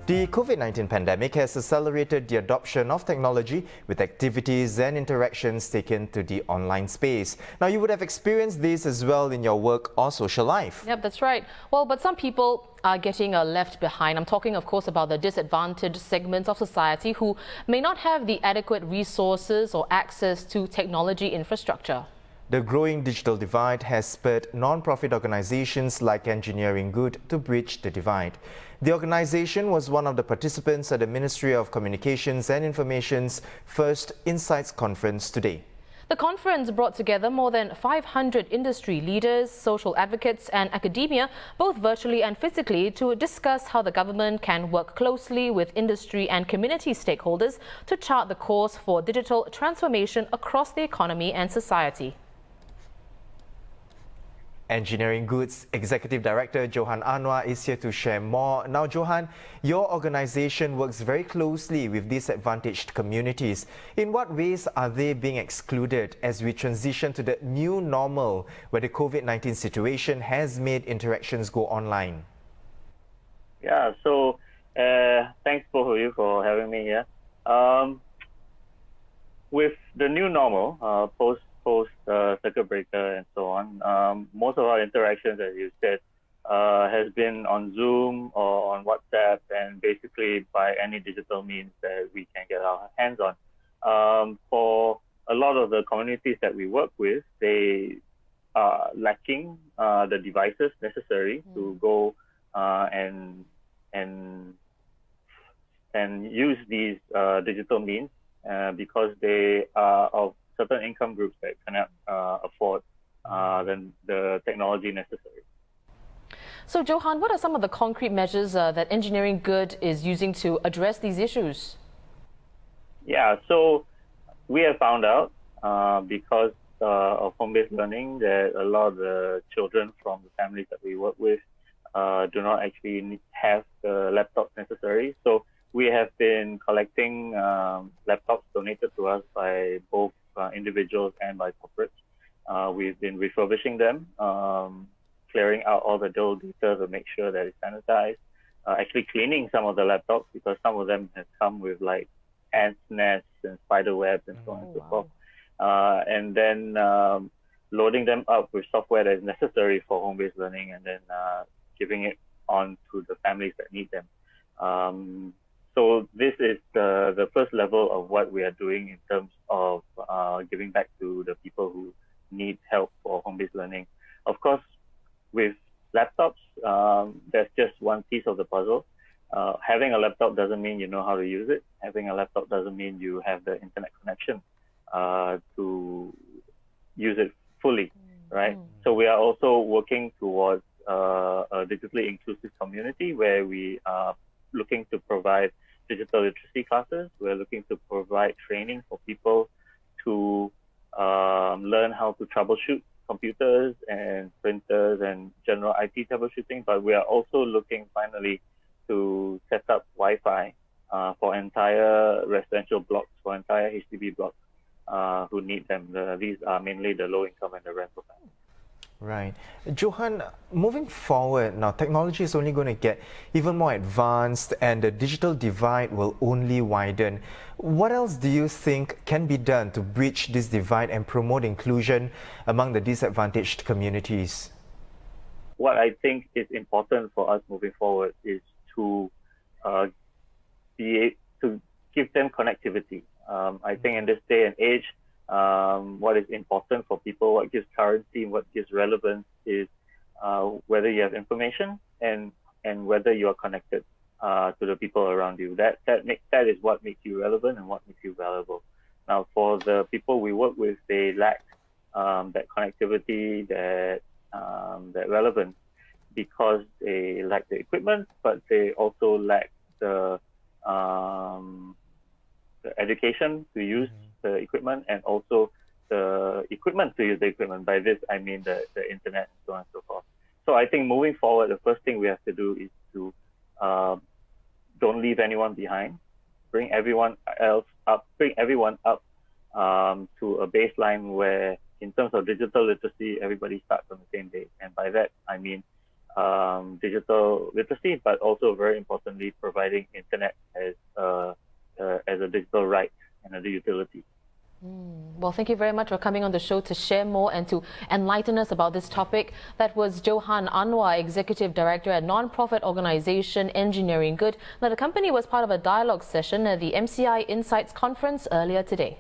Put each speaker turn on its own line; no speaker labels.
The COVID-19 pandemic has accelerated the adoption of technology with activities and interactions taken to the online space. Now, you would have experienced this as well in your work or social life.
Yep, that's right. Well, but some people are getting left behind. I'm talking, of course, about the disadvantaged segments of society who may not have the adequate resources or access to technology infrastructure.
The growing digital divide has spurred non-profit organizations like Engineering Good to bridge the divide. The organization was one of the participants at the Ministry of Communications and Information's first Insights Conference today.
The conference brought together more than 500 industry leaders, social advocates and academia, both virtually and physically, to discuss how the government can work closely with industry and community stakeholders to chart the course for digital transformation across the economy and society.
Engineering Goods Executive Director Johan Anwar is here to share more. Now, Johan, your organization works very closely with disadvantaged communities. In what ways are they being excluded as we transition to the new normal where the COVID-19 situation has made interactions go online?
Yeah, so thanks both of you for having me here. With the new normal, post circuit breaker and so on, most of our interactions, as you said, has been on Zoom or on WhatsApp, and basically by any digital means that we can get our hands on. For a lot of the communities that we work with, they are lacking the devices necessary to go and use these digital means because they are of certain income groups that cannot afford the technology necessary.
So, Johan, what are some of the concrete measures that Engineering Good is using to address these issues?
Yeah, so we have found out because of home-based learning that a lot of the children from the families that we work with do not actually have the laptops necessary. So we have been collecting laptops donated to us by both individuals and by corporates. We've been refurbishing them, clearing out all the dull data to make sure that it's sanitized, actually cleaning some of the laptops because some of them have come with like ants nests and spider webs and so on and so forth. And then loading them up with software that is necessary for home-based learning and then giving it on to the families that need them. So this is the first level of what we are doing in terms of giving back to the people who need help for home-based learning. Of course, with laptops, that's just one piece of the puzzle. Having a laptop doesn't mean you know how to use it. Having a laptop doesn't mean you have the internet connection to use it fully, right? So we are also working towards a digitally inclusive community where we are looking to provide digital literacy classes. We're looking to provide training for people to learn how to troubleshoot computers and printers and general IT troubleshooting. But we are also looking finally to set up Wi-Fi for entire residential blocks, for entire HDB blocks who need them. These are mainly the low income and the rental families.
Right. Johan, moving forward, now technology is only going to get even more advanced and the digital divide will only widen. What else do you think can be done to bridge this divide and promote inclusion among the disadvantaged communities?
What I think is important for us moving forward is to give them connectivity. I think in this day and age, what is important for people, what gives currency, what gives relevance is whether you have information and whether you are connected to the people around you. That is what makes you relevant and what makes you valuable. Now, for the people we work with, they lack that connectivity, that relevance, because they lack the equipment, but they also lack the education to use the equipment and also the equipment to use the equipment. By this, I mean the internet and so on and so forth. So I think moving forward, the first thing we have to do is to don't leave anyone behind, bring everyone up to a baseline where in terms of digital literacy, everybody starts on the same day. And by that, I mean digital literacy, but also very importantly, providing internet as a digital right and as a utility.
Well, thank you very much for coming on the show to share more and to enlighten us about this topic. That was Johan Anwar, Executive Director at non-profit organization Engineering Good. Now, the company was part of a dialogue session at the MCI Insights Conference earlier today.